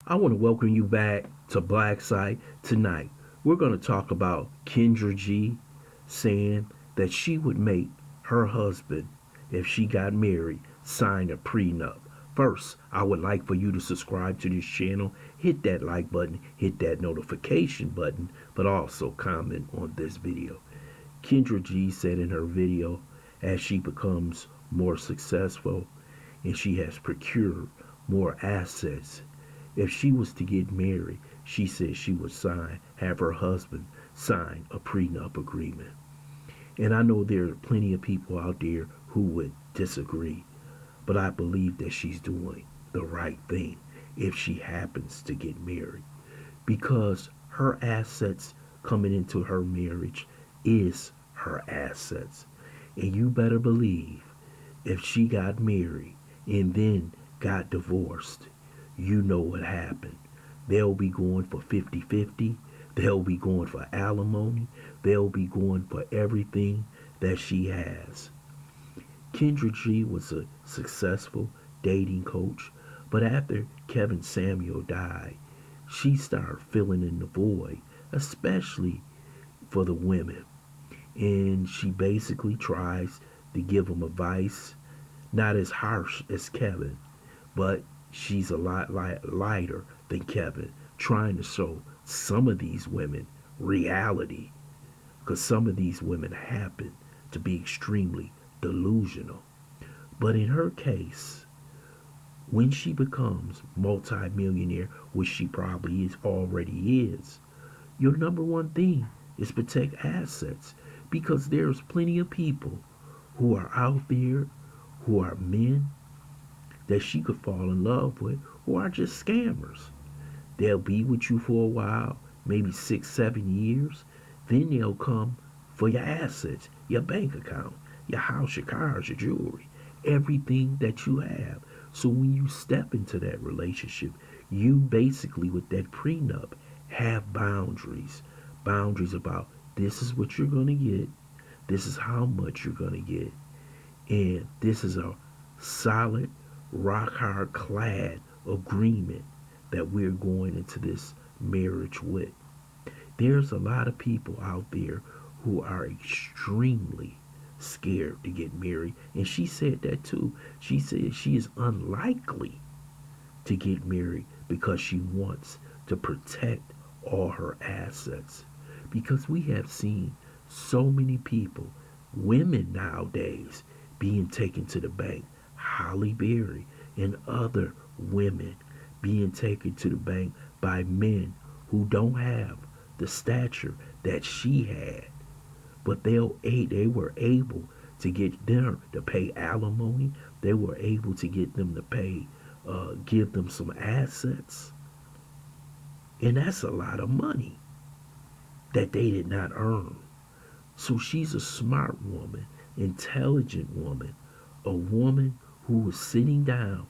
I want to welcome you back to BLACKSITE. Tonight, we're going to talk about Kendra G saying that she would make her husband, if she got married, sign a prenup. First, I would like for you to subscribe to this channel, hit that like button, hit that notification button, but also comment on this video. Kendra G said in her video, as she becomes more successful and she has procured more assets, if she was to get married, she said she would have her husband sign a prenup agreement. And I know there are plenty of people out there who would disagree, but I believe that she's doing the right thing if she happens to get married, because her assets coming into her marriage is her assets. And you better believe if she got married and then got divorced, you know what happened. They'll be going for 50-50. They'll be going for alimony. They'll be going for everything that she has. Kendra G was a successful dating coach, but after Kevin Samuel died, she started filling in the void, especially for the women. And she basically tries to give them advice, not as harsh as Kevin, but she's a lot lighter than Kevin, trying to show some of these women reality, because some of these women happen to be extremely delusional. But in her case, when she becomes multimillionaire, which she probably is already is, your number one thing is protect assets, because there's plenty of people who are out there who are men that she could fall in love with who are just scammers. They'll be with you for a while, maybe 6, 7 years. Then they'll come for your assets, your bank account, your house, your cars, your jewelry, everything that you have. So when you step into that relationship, you basically, with that prenup, have boundaries. Boundaries about this is what you're going to get, this is how much you're going to get, and this is a solid, rock hard clad agreement that we're going into this marriage with. There's a lot of people out there who are extremely scared to get married, and she said that too. She said she is unlikely to get married because she wants to protect all her assets. Because we have seen so many people, women nowadays, being taken to the bank. Holly Berry and other women being taken to the bank by men who don't have the stature that she had, but they were able to get them to pay alimony. They were able to get them to pay, give them some assets, and that's a lot of money that they did not earn. So she's a smart woman, intelligent woman, a woman who was sitting down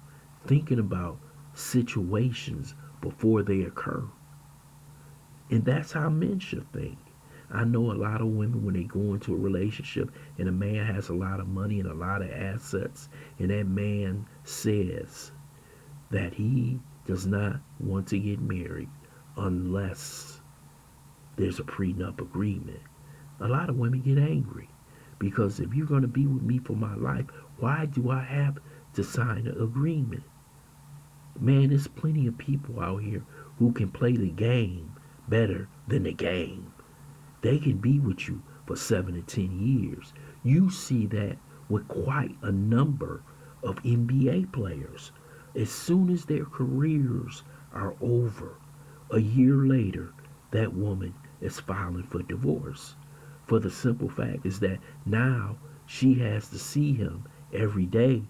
thinking about situations before they occur. And that's how men should think. I know a lot of women, when they go into a relationship and a man has a lot of money and a lot of assets, and that man says that he does not want to get married unless there's a prenup agreement. A lot of women get angry because if you're going to be with me for my life, why do I have to sign an agreement? Man, there's plenty of people out here who can play the game better than the game. They can be with you for 7 to 10 years. You see that with quite a number of NBA players. As soon as their careers are over, a year later, that woman is filing for divorce. For the simple fact is that now she has to see him every day,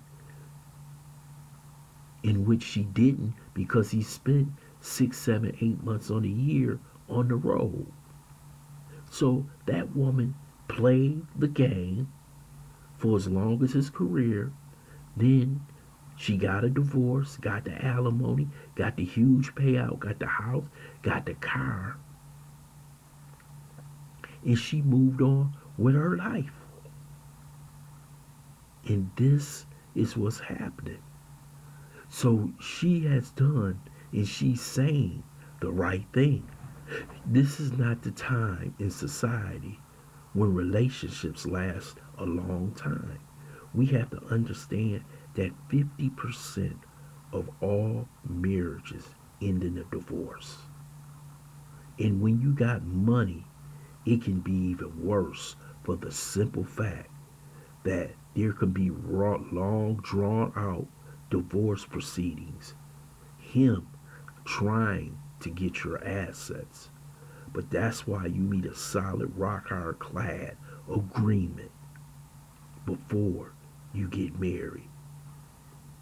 in which she didn't because he spent 6, 7, 8 months on a year on the road. So that woman played the game for as long as his career. Then she got a divorce, got the alimony, got the huge payout, got the house, got the car, and she moved on with her life. And this is what's happening. So she has done and she's saying the right thing. This is not the time in society when relationships last a long time. We have to understand that 50% of all marriages end in a divorce. And when you got money, it can be even worse for the simple fact that there can be long, drawn out divorce proceedings. Him trying to get your assets. But that's why you need a solid, rock hard clad agreement before you get married.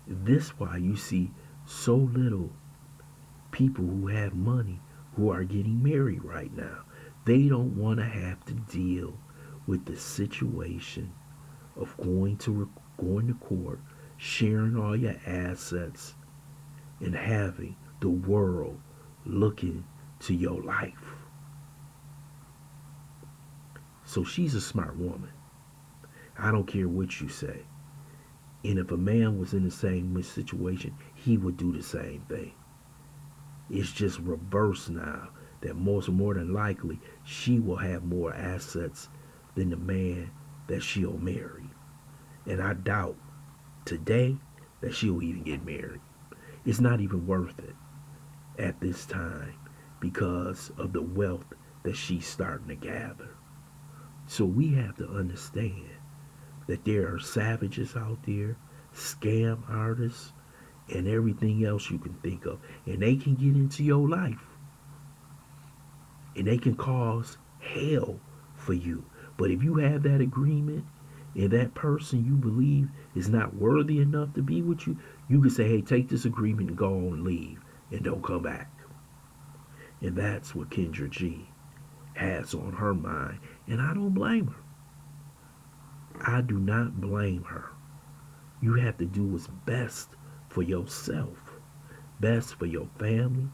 This why you see so little people who have money who are getting married right now. They don't want to have to deal with the situation of going to court, sharing all your assets, and having the world looking to your life. So she's a smart woman. I don't care what you say. And if a man was in the same situation, he would do the same thing. It's just reverse now that more than likely she will have more assets than the man that she'll marry. And I doubt today that she'll even get married. It's not even worth it at this time because of the wealth that she's starting to gather. So we have to understand that there are savages out there, scam artists, and everything else you can think of. And they can get into your life. And they can cause hell for you. But if you have that agreement and that person you believe is not worthy enough to be with you, you can say, hey, take this agreement and go on and leave and don't come back. And that's what Kendra G has on her mind. And I don't blame her. I do not blame her. You have to do what's best for yourself, best for your family,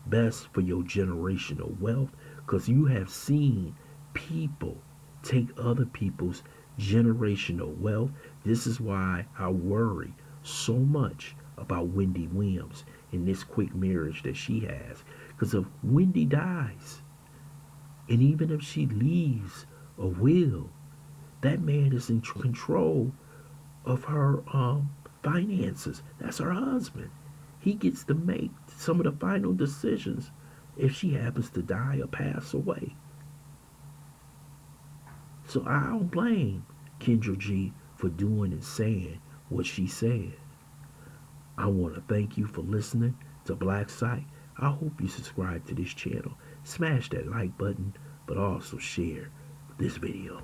best for your generational wealth, because you have seen people take other people's generational wealth. This is why I worry so much about Wendy Williams and this quick marriage that she has. Because if Wendy dies, and even if she leaves a will, that man is in control of her finances. That's her husband. He gets to make some of the final decisions if she happens to die or pass away. So I don't blame Kendra G for doing and saying what she said. I want to thank you for listening to BLACKSITE. I hope you subscribe to this channel. Smash that like button, but also share this video.